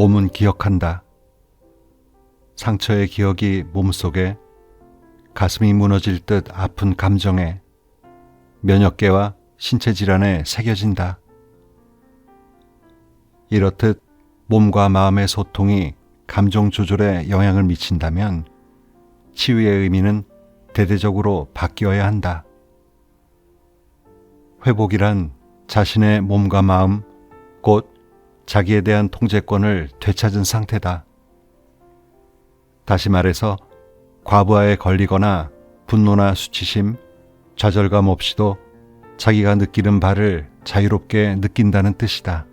몸은 기억한다. 상처의 기억이 몸속에 가슴이 무너질 듯 아픈 감정에 면역계와 신체 질환에 새겨진다. 이렇듯 몸과 마음의 소통이 감정 조절에 영향을 미친다면 치유의 의미는 대대적으로 바뀌어야 한다. 회복이란 자신의 몸과 마음, 곧 자기에 대한 통제권을 되찾은 상태다. 다시 말해서 과부하에 걸리거나 분노나 수치심, 좌절감 없이도 자기가 느끼는 바를 자유롭게 느낀다는 뜻이다.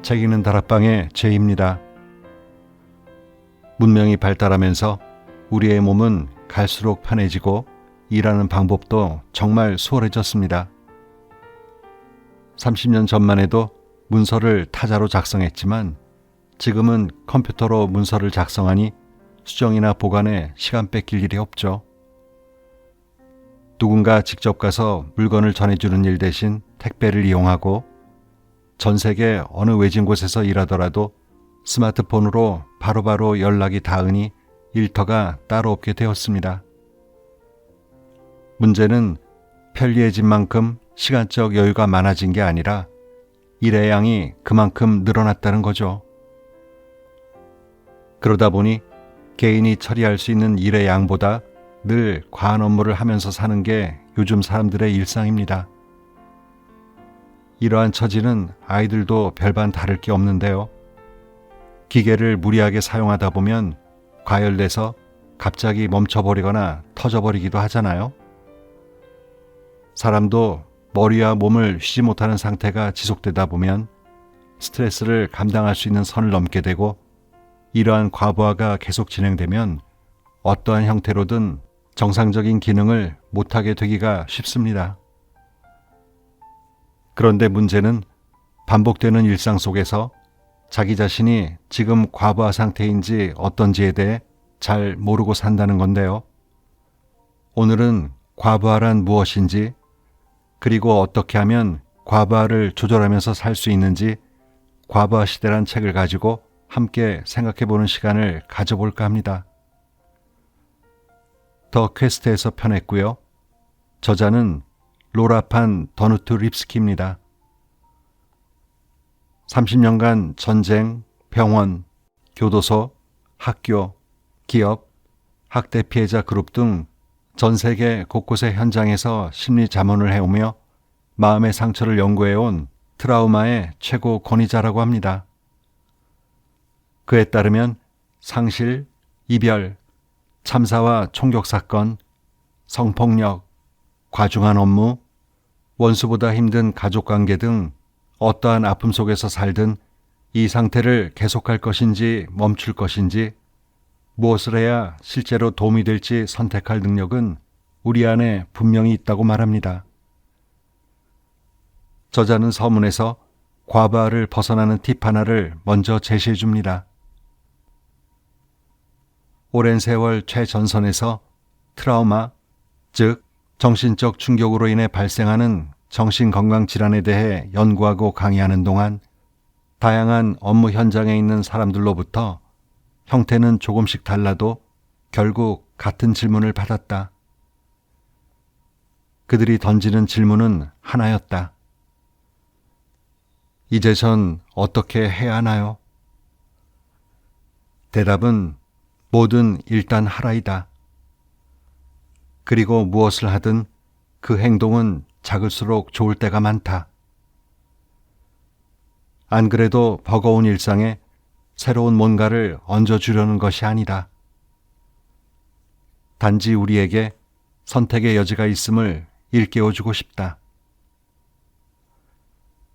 책 읽는 다락방의 제이입니다. 문명이 발달하면서 우리의 몸은 갈수록 편해지고 일하는 방법도 정말 수월해졌습니다. 30년 전만 해도 문서를 타자로 작성했지만 지금은 컴퓨터로 문서를 작성하니 수정이나 보관에 시간 뺏길 일이 없죠. 누군가 직접 가서 물건을 전해주는 일 대신 택배를 이용하고 전 세계 어느 외진 곳에서 일하더라도 스마트폰으로 바로바로 연락이 닿으니 일터가 따로 없게 되었습니다. 문제는 편리해진 만큼 시간적 여유가 많아진 게 아니라 일의 양이 그만큼 늘어났다는 거죠. 그러다 보니 개인이 처리할 수 있는 일의 양보다 늘 과한 업무를 하면서 사는 게 요즘 사람들의 일상입니다. 이러한 처지는 아이들도 별반 다를 게 없는데요. 기계를 무리하게 사용하다 보면 과열돼서 갑자기 멈춰버리거나 터져버리기도 하잖아요. 사람도 머리와 몸을 쉬지 못하는 상태가 지속되다 보면 스트레스를 감당할 수 있는 선을 넘게 되고 이러한 과부하가 계속 진행되면 어떠한 형태로든 정상적인 기능을 못하게 되기가 쉽습니다. 그런데 문제는 반복되는 일상 속에서 자기 자신이 지금 과부하 상태인지 어떤지에 대해 잘 모르고 산다는 건데요. 오늘은 과부하란 무엇인지, 그리고 어떻게 하면 과부하를 조절하면서 살 수 있는지 과부하 시대란 책을 가지고 함께 생각해보는 시간을 가져볼까 합니다. 더 퀘스트에서 편했고요. 저자는 로라판 더누트 립스키입니다. 30년간 전쟁, 병원, 교도소, 학교, 기업, 학대 피해자 그룹 등 전 세계 곳곳의 현장에서 심리 자문을 해오며 마음의 상처를 연구해온 트라우마의 최고 권위자라고 합니다. 그에 따르면 상실, 이별, 참사와 총격 사건, 성폭력, 과중한 업무, 원수보다 힘든 가족관계 등 어떠한 아픔 속에서 살든 이 상태를 계속할 것인지 멈출 것인지 무엇을 해야 실제로 도움이 될지 선택할 능력은 우리 안에 분명히 있다고 말합니다. 저자는 서문에서 과부하를 벗어나는 팁 하나를 먼저 제시해 줍니다. 오랜 세월 최전선에서 트라우마, 즉 정신적 충격으로 인해 발생하는 정신건강질환에 대해 연구하고 강의하는 동안 다양한 업무 현장에 있는 사람들로부터 형태는 조금씩 달라도 결국 같은 질문을 받았다. 그들이 던지는 질문은 하나였다. 이제 전 어떻게 해야 하나요? 대답은 뭐든 일단 하라이다. 그리고 무엇을 하든 그 행동은 작을수록 좋을 때가 많다. 안 그래도 버거운 일상에 새로운 뭔가를 얹어주려는 것이 아니다. 단지 우리에게 선택의 여지가 있음을 일깨워주고 싶다.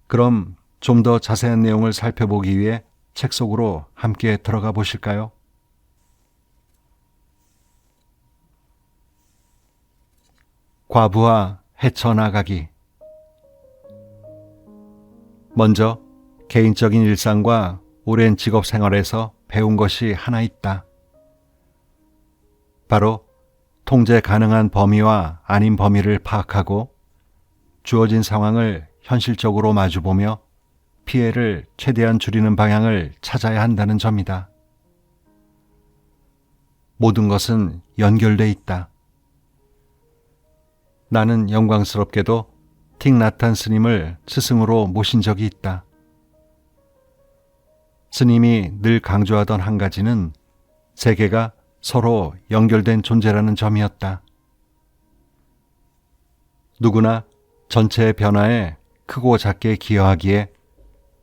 그럼 좀 더 자세한 내용을 살펴보기 위해 책 속으로 함께 들어가 보실까요? 과부하 헤쳐나가기. 먼저 개인적인 일상과 오랜 직업 생활에서 배운 것이 하나 있다. 바로 통제 가능한 범위와 아닌 범위를 파악하고 주어진 상황을 현실적으로 마주보며 피해를 최대한 줄이는 방향을 찾아야 한다는 점이다. 모든 것은 연결돼 있다. 나는 영광스럽게도 틱나탄 스님을 스승으로 모신 적이 있다. 스님이 늘 강조하던 한 가지는 세계가 서로 연결된 존재라는 점이었다. 누구나 전체의 변화에 크고 작게 기여하기에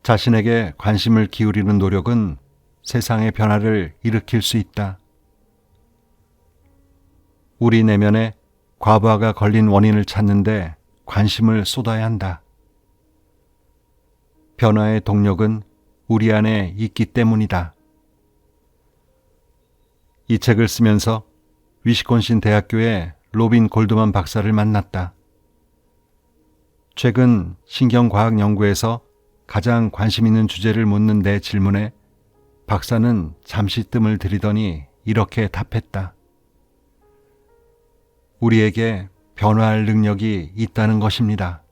자신에게 관심을 기울이는 노력은 세상의 변화를 일으킬 수 있다. 우리 내면에 과부하가 걸린 원인을 찾는데 관심을 쏟아야 한다. 변화의 동력은 우리 안에 있기 때문이다. 이 책을 쓰면서 위스콘신 대학교의 로빈 골드만 박사를 만났다. 최근 신경과학 연구에서 가장 관심 있는 주제를 묻는 내 질문에 박사는 잠시 뜸을 들이더니 이렇게 답했다. 우리에게 변화할 능력이 있다는 것입니다.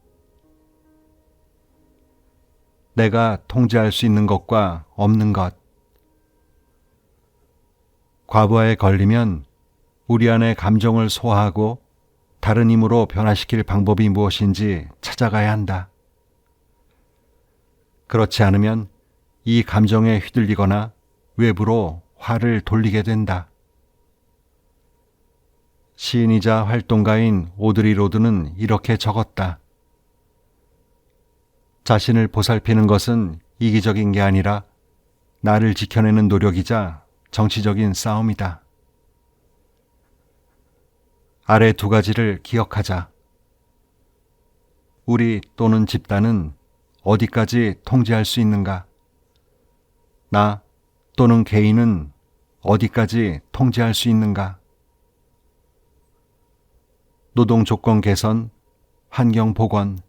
내가 통제할 수 있는 것과 없는 것. 과부하에 걸리면 우리 안의 감정을 소화하고 다른 힘으로 변화시킬 방법이 무엇인지 찾아가야 한다. 그렇지 않으면 이 감정에 휘둘리거나 외부로 화를 돌리게 된다. 시인이자 활동가인 오드리 로드는 이렇게 적었다. 자신을 보살피는 것은 이기적인 게 아니라 나를 지켜내는 노력이자 정치적인 싸움이다. 아래 두 가지를 기억하자. 우리 또는 집단은 어디까지 통제할 수 있는가? 나 또는 개인은 어디까지 통제할 수 있는가? 노동 조건 개선, 환경 복원,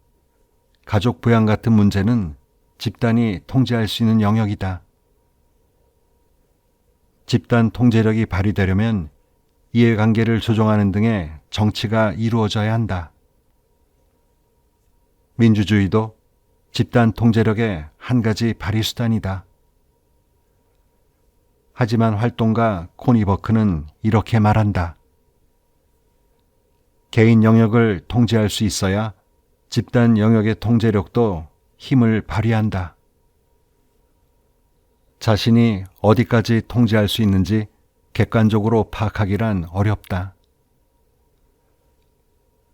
가족 부양 같은 문제는 집단이 통제할 수 있는 영역이다. 집단 통제력이 발휘되려면 이해관계를 조정하는 등의 정치가 이루어져야 한다. 민주주의도 집단 통제력의 한 가지 발휘 수단이다. 하지만 활동가 코니 버크는 이렇게 말한다. 개인 영역을 통제할 수 있어야 집단 영역의 통제력도 힘을 발휘한다. 자신이 어디까지 통제할 수 있는지 객관적으로 파악하기란 어렵다.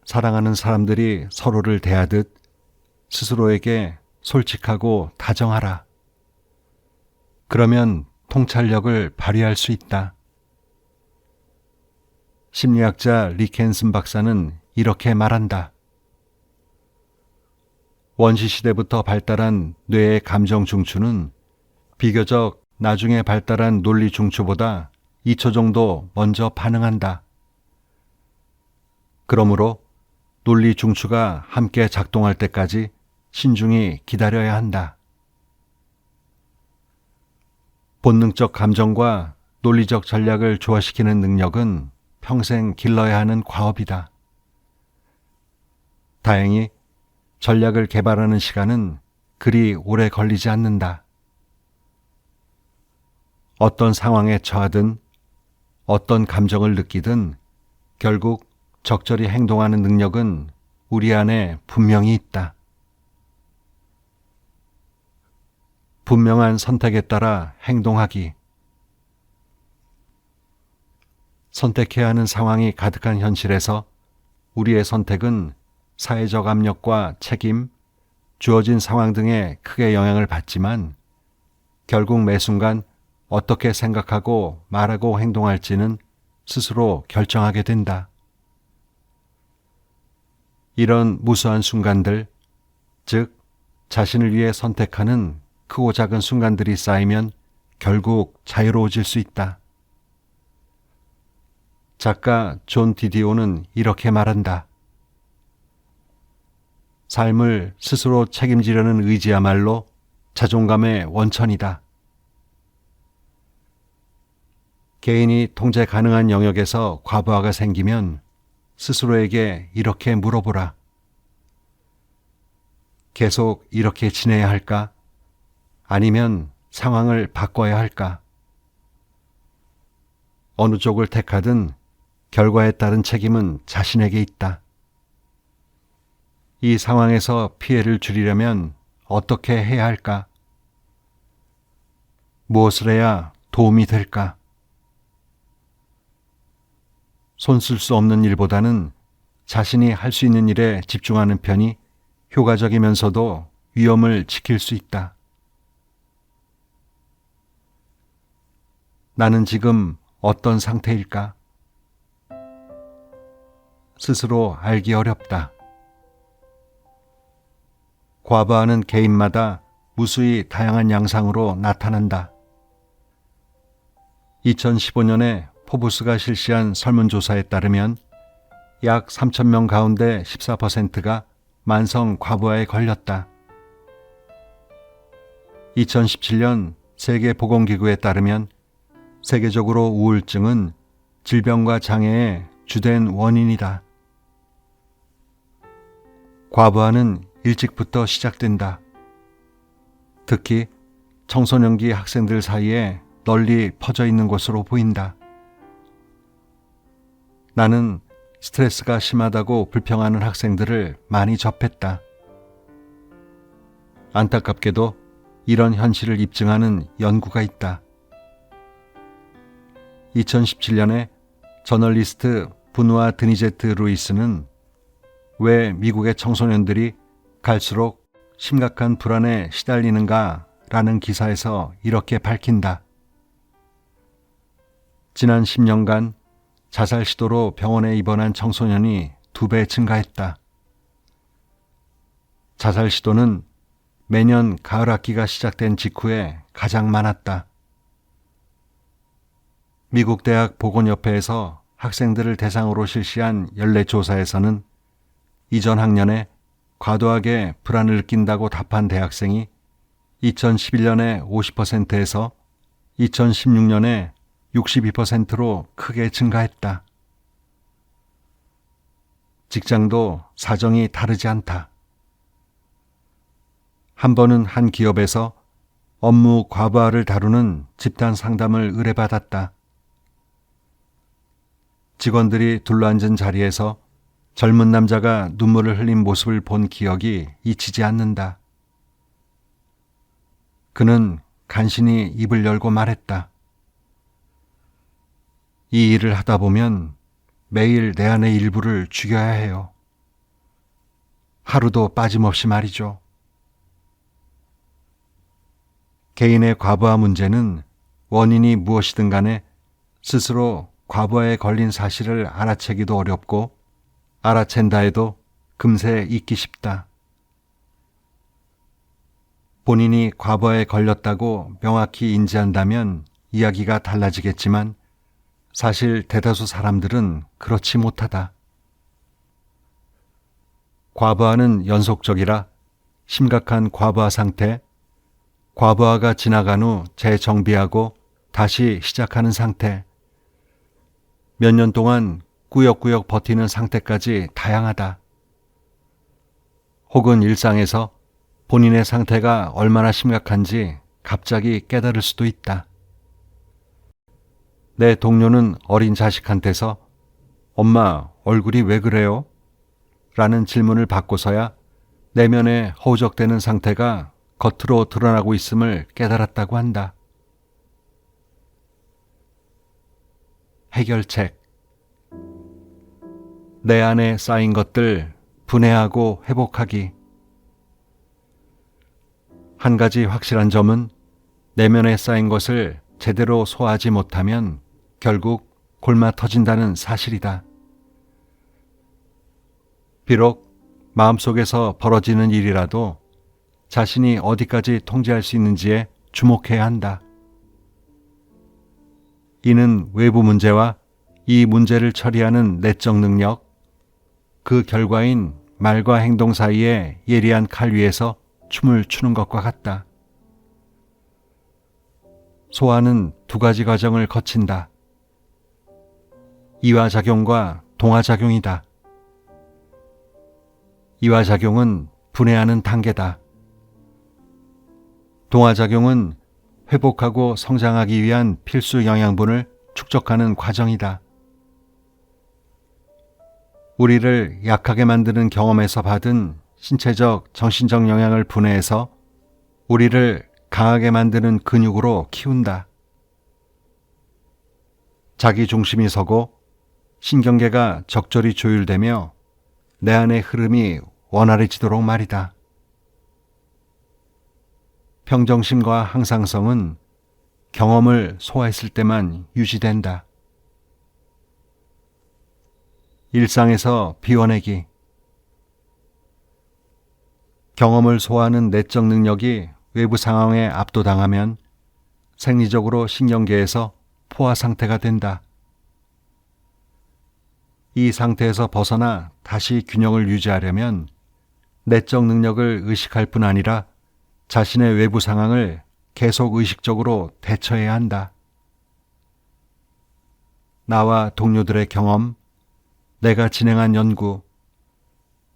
사랑하는 사람들이 서로를 대하듯 스스로에게 솔직하고 다정하라. 그러면 통찰력을 발휘할 수 있다. 심리학자 리켄슨 박사는 이렇게 말한다. 원시시대부터 발달한 뇌의 감정 중추는 비교적 나중에 발달한 논리 중추보다 2초 정도 먼저 반응한다. 그러므로 논리 중추가 함께 작동할 때까지 신중히 기다려야 한다. 본능적 감정과 논리적 전략을 조화시키는 능력은 평생 길러야 하는 과업이다. 다행히 전략을 개발하는 시간은 그리 오래 걸리지 않는다. 어떤 상황에 처하든 어떤 감정을 느끼든 결국 적절히 행동하는 능력은 우리 안에 분명히 있다. 분명한 선택에 따라 행동하기. 선택해야 하는 상황이 가득한 현실에서 우리의 선택은 사회적 압력과 책임, 주어진 상황 등에 크게 영향을 받지만 결국 매 순간 어떻게 생각하고 말하고 행동할지는 스스로 결정하게 된다. 이런 무수한 순간들, 즉 자신을 위해 선택하는 크고 작은 순간들이 쌓이면 결국 자유로워질 수 있다. 작가 존 디디오는 이렇게 말한다. 삶을 스스로 책임지려는 의지야말로 자존감의 원천이다. 개인이 통제 가능한 영역에서 과부하가 생기면 스스로에게 이렇게 물어보라. 계속 이렇게 지내야 할까? 아니면 상황을 바꿔야 할까? 어느 쪽을 택하든 결과에 따른 책임은 자신에게 있다. 이 상황에서 피해를 줄이려면 어떻게 해야 할까? 무엇을 해야 도움이 될까? 손 쓸 수 없는 일보다는 자신이 할 수 있는 일에 집중하는 편이 효과적이면서도 위험을 지킬 수 있다. 나는 지금 어떤 상태일까? 스스로 알기 어렵다. 과부하는 개인마다 무수히 다양한 양상으로 나타난다. 2015년에 포브스가 실시한 설문조사에 따르면 약 3,000명 가운데 14%가 만성 과부하에 걸렸다. 2017년 세계보건기구에 따르면 세계적으로 우울증은 질병과 장애의 주된 원인이다. 과부하는 일찍부터 시작된다. 특히 청소년기 학생들 사이에 널리 퍼져 있는 것으로 보인다. 나는 스트레스가 심하다고 불평하는 학생들을 많이 접했다. 안타깝게도 이런 현실을 입증하는 연구가 있다. 2017년에 저널리스트 부누아 드니제트 루이스는 왜 미국의 청소년들이 갈수록 심각한 불안에 시달리는가 라는 기사에서 이렇게 밝힌다. 지난 10년간 자살 시도로 병원에 입원한 청소년이 2배 증가했다. 자살 시도는 매년 가을 학기가 시작된 직후에 가장 많았다. 미국 대학 보건협회에서 학생들을 대상으로 실시한 연례조사에서는 이전 학년에 과도하게 불안을 느낀다고 답한 대학생이 2011년에 50%에서 2016년에 62%로 크게 증가했다. 직장도 사정이 다르지 않다. 한 번은 한 기업에서 업무 과부하를 다루는 집단 상담을 의뢰받았다. 직원들이 둘러앉은 자리에서 젊은 남자가 눈물을 흘린 모습을 본 기억이 잊히지 않는다. 그는 간신히 입을 열고 말했다. 이 일을 하다 보면 매일 내 안의 일부를 죽여야 해요. 하루도 빠짐없이 말이죠. 개인의 과부하 문제는 원인이 무엇이든 간에 스스로 과부하에 걸린 사실을 알아채기도 어렵고 알아챈다 해도 금세 잊기 쉽다. 본인이 과부하에 걸렸다고 명확히 인지한다면 이야기가 달라지겠지만 사실 대다수 사람들은 그렇지 못하다. 과부하는 연속적이라 심각한 과부하 상태, 과부하가 지나간 후 재정비하고 다시 시작하는 상태, 몇 년 동안 꾸역꾸역 버티는 상태까지 다양하다. 혹은 일상에서 본인의 상태가 얼마나 심각한지 갑자기 깨달을 수도 있다. 내 동료는 어린 자식한테서 엄마 얼굴이 왜 그래요? 라는 질문을 받고서야 내면에 허우적대는 상태가 겉으로 드러나고 있음을 깨달았다고 한다. 해결책. 내 안에 쌓인 것들 분해하고 회복하기. 한 가지 확실한 점은 내면에 쌓인 것을 제대로 소화하지 못하면 결국 골마 터진다는 사실이다. 비록 마음속에서 벌어지는 일이라도 자신이 어디까지 통제할 수 있는지에 주목해야 한다. 이는 외부 문제와 이 문제를 처리하는 내적 능력, 그 결과인 말과 행동 사이에 예리한 칼 위에서 춤을 추는 것과 같다. 소화는 2가지 과정을 거친다. 이화작용과 동화작용이다. 이화작용은 분해하는 단계다. 동화작용은 회복하고 성장하기 위한 필수 영양분을 축적하는 과정이다. 우리를 약하게 만드는 경험에서 받은 신체적, 정신적 영향을 분해해서 우리를 강하게 만드는 근육으로 키운다. 자기 중심이 서고 신경계가 적절히 조율되며 내 안의 흐름이 원활해지도록 말이다. 평정심과 항상성은 경험을 소화했을 때만 유지된다. 일상에서 비워내기. 경험을 소화하는 내적 능력이 외부 상황에 압도당하면 생리적으로 신경계에서 포화 상태가 된다. 이 상태에서 벗어나 다시 균형을 유지하려면 내적 능력을 의식할 뿐 아니라 자신의 외부 상황을 계속 의식적으로 대처해야 한다. 나와 동료들의 경험, 내가 진행한 연구,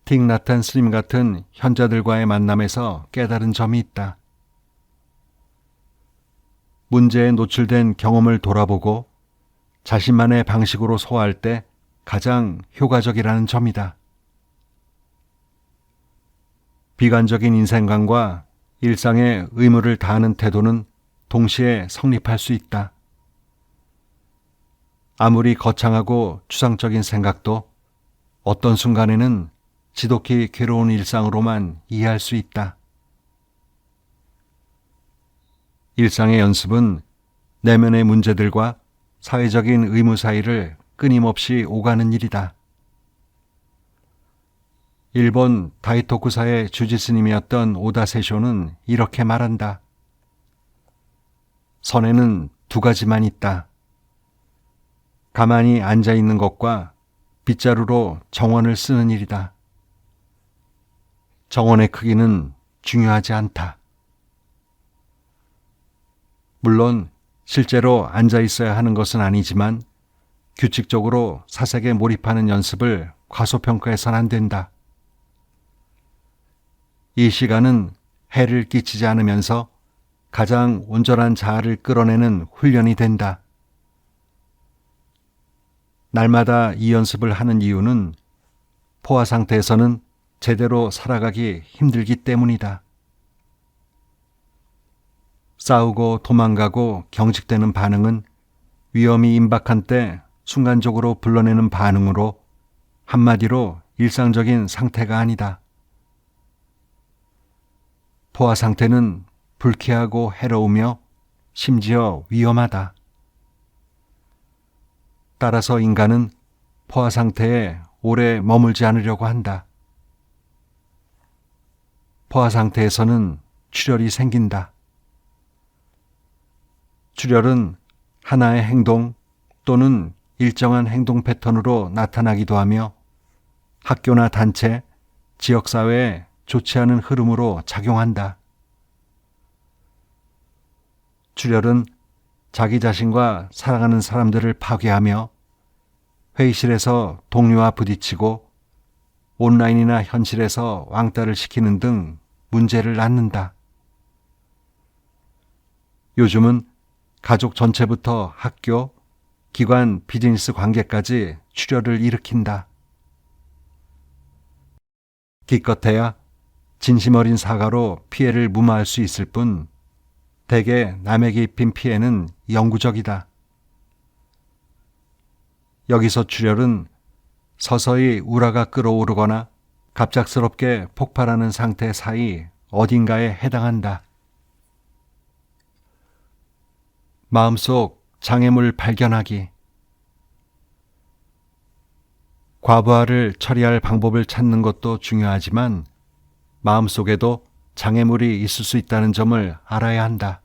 틱 나탄 스님 같은 현자들과의 만남에서 깨달은 점이 있다. 문제에 노출된 경험을 돌아보고 자신만의 방식으로 소화할 때 가장 효과적이라는 점이다. 비관적인 인생관과 일상의 의무를 다하는 태도는 동시에 성립할 수 있다. 아무리 거창하고 추상적인 생각도 어떤 순간에는 지독히 괴로운 일상으로만 이해할 수 있다. 일상의 연습은 내면의 문제들과 사회적인 의무 사이를 끊임없이 오가는 일이다. 일본 다이토쿠사의 주지스님이었던 오다 세쇼는 이렇게 말한다. 선에는 두 가지만 있다. 가만히 앉아 있는 것과 빗자루로 정원을 쓰는 일이다. 정원의 크기는 중요하지 않다. 물론 실제로 앉아 있어야 하는 것은 아니지만 규칙적으로 사색에 몰입하는 연습을 과소평가해서는 안 된다. 이 시간은 해를 끼치지 않으면서 가장 온전한 자아를 끌어내는 훈련이 된다. 날마다 이 연습을 하는 이유는 포화 상태에서는 제대로 살아가기 힘들기 때문이다. 싸우고 도망가고 경직되는 반응은 위험이 임박한 때 순간적으로 불러내는 반응으로 한마디로 일상적인 상태가 아니다. 포화 상태는 불쾌하고 해로우며 심지어 위험하다. 따라서 인간은 포화 상태에 오래 머물지 않으려고 한다. 포화 상태에서는 출혈이 생긴다. 출혈은 하나의 행동 또는 일정한 행동 패턴으로 나타나기도 하며 학교나 단체, 지역사회에 좋지 않은 흐름으로 작용한다. 출혈은 자기 자신과 사랑하는 사람들을 파괴하며 회의실에서 동료와 부딪히고 온라인이나 현실에서 왕따를 시키는 등 문제를 낳는다. 요즘은 가족 전체부터 학교, 기관, 비즈니스 관계까지 출혈을 일으킨다. 기껏해야 진심 어린 사과로 피해를 무마할 수 있을 뿐 대개 남에게 입힌 피해는 영구적이다. 여기서 출혈은 서서히 우라가 끓어오르거나 갑작스럽게 폭발하는 상태 사이 어딘가에 해당한다. 마음속 장애물 발견하기. 과부하를 처리할 방법을 찾는 것도 중요하지만 마음속에도 장애물이 있을 수 있다는 점을 알아야 한다.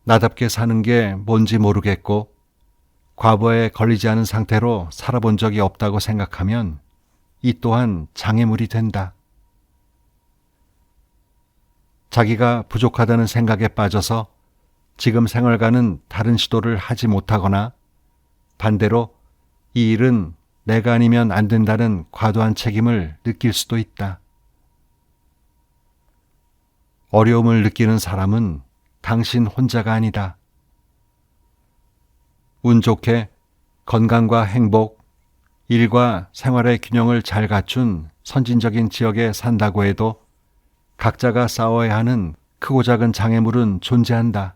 나답게 사는 게 뭔지 모르겠고 과부하에 걸리지 않은 상태로 살아본 적이 없다고 생각하면 이 또한 장애물이 된다. 자기가 부족하다는 생각에 빠져서 지금 생활과는 다른 시도를 하지 못하거나 반대로 이 일은 내가 아니면 안 된다는 과도한 책임을 느낄 수도 있다. 어려움을 느끼는 사람은 당신 혼자가 아니다. 운 좋게 건강과 행복, 일과 생활의 균형을 잘 갖춘 선진적인 지역에 산다고 해도 각자가 싸워야 하는 크고 작은 장애물은 존재한다.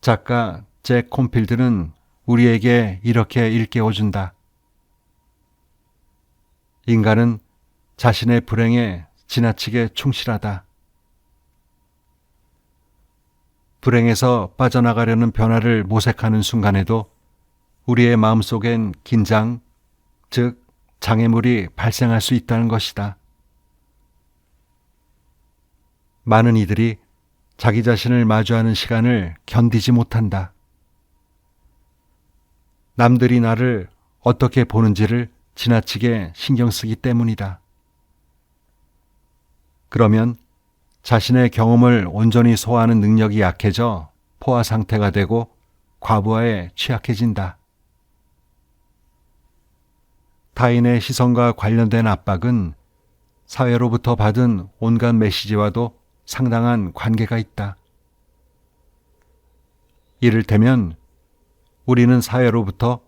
작가 잭 콘필드는 우리에게 이렇게 일깨워준다. 인간은 자신의 불행에 지나치게 충실하다. 불행에서 빠져나가려는 변화를 모색하는 순간에도 우리의 마음속엔 긴장, 즉 장애물이 발생할 수 있다는 것이다. 많은 이들이 자기 자신을 마주하는 시간을 견디지 못한다. 남들이 나를 어떻게 보는지를 지나치게 신경 쓰기 때문이다. 그러면 자신의 경험을 온전히 소화하는 능력이 약해져 포화 상태가 되고 과부하에 취약해진다. 타인의 시선과 관련된 압박은 사회로부터 받은 온갖 메시지와도 상당한 관계가 있다. 이를테면 우리는 사회로부터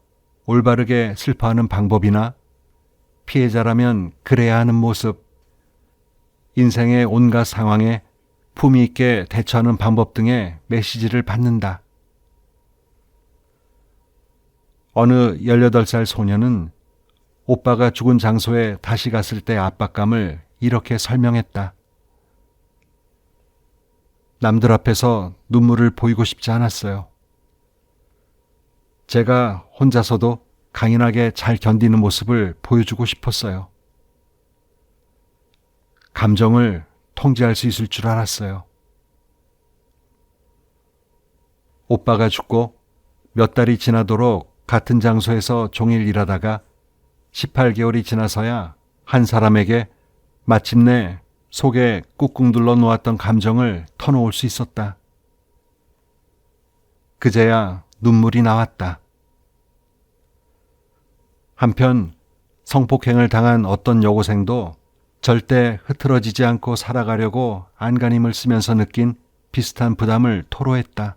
올바르게 슬퍼하는 방법이나 피해자라면 그래야 하는 모습, 인생의 온갖 상황에 품위 있게 대처하는 방법 등의 메시지를 받는다. 어느 18살 소녀는 오빠가 죽은 장소에 다시 갔을 때 압박감을 이렇게 설명했다. 남들 앞에서 눈물을 보이고 싶지 않았어요. 제가 혼자서도 강인하게 잘 견디는 모습을 보여주고 싶었어요. 감정을 통제할 수 있을 줄 알았어요. 오빠가 죽고 몇 달이 지나도록 같은 장소에서 종일 일하다가 18개월이 지나서야 한 사람에게 마침내 속에 꾹꾹 눌러 놓았던 감정을 터놓을 수 있었다. 그제야 눈물이 나왔다. 한편 성폭행을 당한 어떤 여고생도 절대 흐트러지지 않고 살아가려고 안간힘을 쓰면서 느낀 비슷한 부담을 토로했다.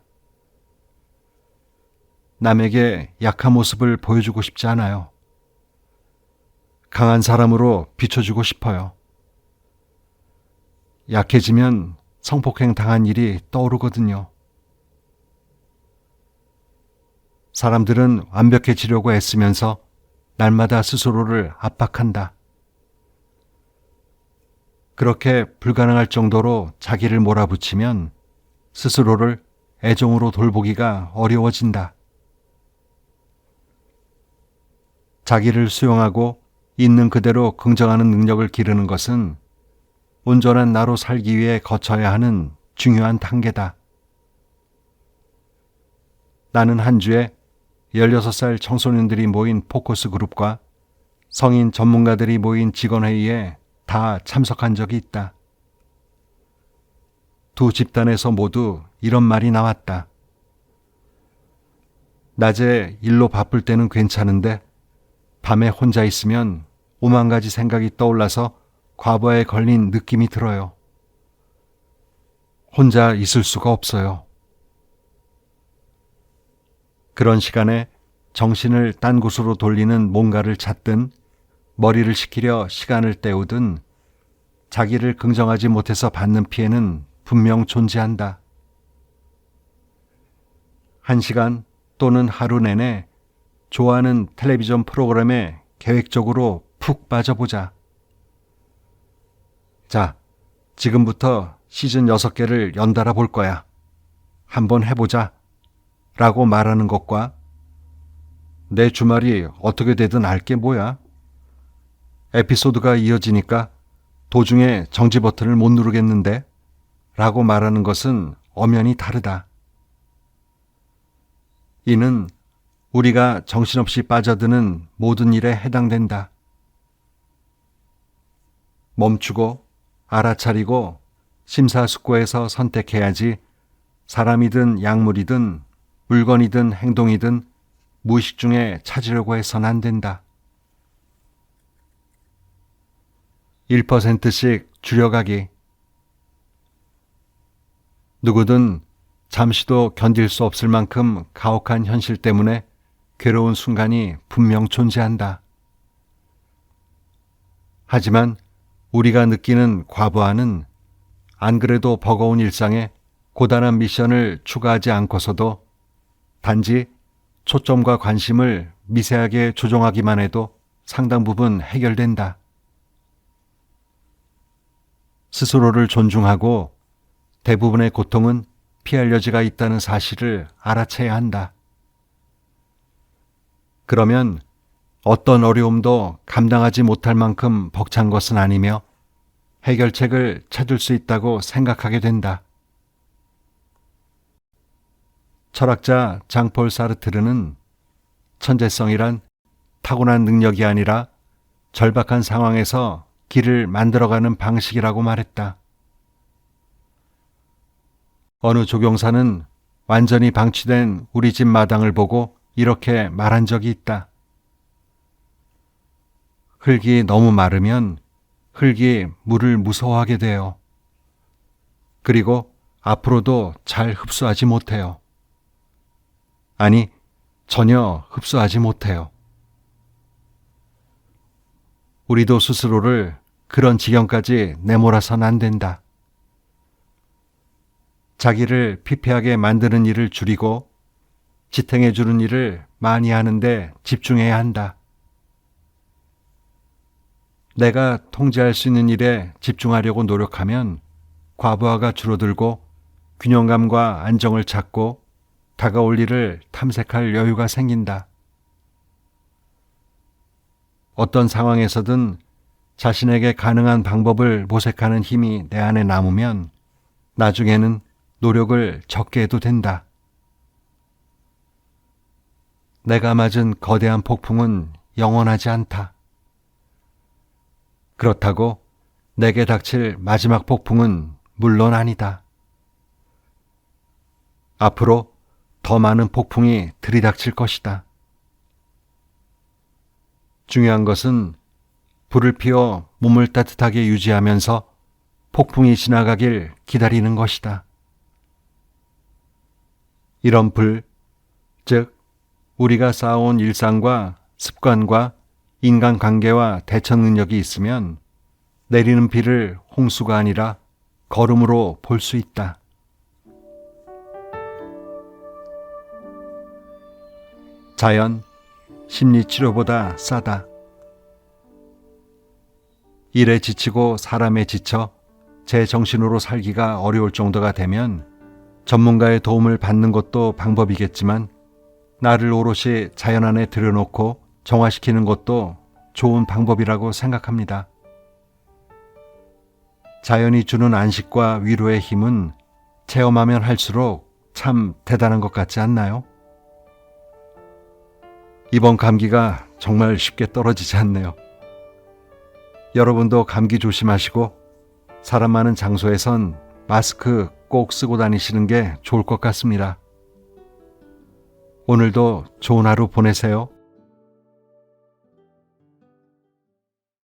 남에게 약한 모습을 보여주고 싶지 않아요. 강한 사람으로 비춰주고 싶어요. 약해지면 성폭행 당한 일이 떠오르거든요. 사람들은 완벽해지려고 애쓰면서 날마다 스스로를 압박한다. 그렇게 불가능할 정도로 자기를 몰아붙이면 스스로를 애정으로 돌보기가 어려워진다. 자기를 수용하고 있는 그대로 긍정하는 능력을 기르는 것은 온전한 나로 살기 위해 거쳐야 하는 중요한 단계다. 나는 한 주에 16살 청소년들이 모인 포커스 그룹과 성인 전문가들이 모인 직원회의에 다 참석한 적이 있다. 두 집단에서 모두 이런 말이 나왔다. 낮에 일로 바쁠 때는 괜찮은데 밤에 혼자 있으면 오만 가지 생각이 떠올라서 과부하에 걸린 느낌이 들어요. 혼자 있을 수가 없어요. 그런 시간에 정신을 딴 곳으로 돌리는 뭔가를 찾든 머리를 식히려 시간을 때우든 자기를 긍정하지 못해서 받는 피해는 분명 존재한다. 1시간 또는 하루 내내 좋아하는 텔레비전 프로그램에 계획적으로 푹 빠져보자. 자, 지금부터 시즌 6개를 연달아 볼 거야. 한번 해보자. 라고 말하는 것과 내 주말이 어떻게 되든 알게 뭐야. 에피소드가 이어지니까 도중에 정지 버튼을 못 누르겠는데 라고 말하는 것은 엄연히 다르다. 이는 우리가 정신없이 빠져드는 모든 일에 해당된다. 멈추고 알아차리고 심사숙고해서 선택해야지 사람이든 약물이든 물건이든 행동이든 무의식 중에 찾으려고 해선 안 된다. 1%씩 줄여가기. 누구든 잠시도 견딜 수 없을 만큼 가혹한 현실 때문에 괴로운 순간이 분명 존재한다. 하지만 우리가 느끼는 과부하는 안 그래도 버거운 일상에 고단한 미션을 추가하지 않고서도 단지 초점과 관심을 미세하게 조정하기만 해도 상당 부분 해결된다. 스스로를 존중하고 대부분의 고통은 피할 여지가 있다는 사실을 알아채야 한다. 그러면 어떤 어려움도 감당하지 못할 만큼 벅찬 것은 아니며 해결책을 찾을 수 있다고 생각하게 된다. 철학자 장폴 사르트르는 천재성이란 타고난 능력이 아니라 절박한 상황에서 길을 만들어가는 방식이라고 말했다. 어느 조경사는 완전히 방치된 우리 집 마당을 보고 이렇게 말한 적이 있다. 흙이 너무 마르면 흙이 물을 무서워하게 돼요. 그리고 앞으로도 잘 흡수하지 못해요. 아니, 전혀 흡수하지 못해요. 우리도 스스로를 그런 지경까지 내몰아선 안 된다. 자기를 피폐하게 만드는 일을 줄이고 지탱해 주는 일을 많이 하는데 집중해야 한다. 내가 통제할 수 있는 일에 집중하려고 노력하면 과부하가 줄어들고 균형감과 안정을 찾고 다가올 일을 탐색할 여유가 생긴다. 어떤 상황에서든 자신에게 가능한 방법을 모색하는 힘이 내 안에 남으면 나중에는 노력을 적게 해도 된다. 내가 맞은 거대한 폭풍은 영원하지 않다. 그렇다고 내게 닥칠 마지막 폭풍은 물론 아니다. 앞으로 더 많은 폭풍이 들이닥칠 것이다. 중요한 것은 불을 피워 몸을 따뜻하게 유지하면서 폭풍이 지나가길 기다리는 것이다. 이런 불, 즉 우리가 쌓아온 일상과 습관과 인간관계와 대처 능력이 있으면 내리는 비를 홍수가 아니라 걸음으로 볼 수 있다. 자연, 심리치료보다 싸다. 일에 지치고 사람에 지쳐 제 정신으로 살기가 어려울 정도가 되면 전문가의 도움을 받는 것도 방법이겠지만 나를 오롯이 자연 안에 들여놓고 정화시키는 것도 좋은 방법이라고 생각합니다. 자연이 주는 안식과 위로의 힘은 체험하면 할수록 참 대단한 것 같지 않나요? 이번 감기가 정말 쉽게 떨어지지 않네요. 여러분도 감기 조심하시고 사람 많은 장소에선 마스크 꼭 쓰고 다니시는 게 좋을 것 같습니다. 오늘도 좋은 하루 보내세요.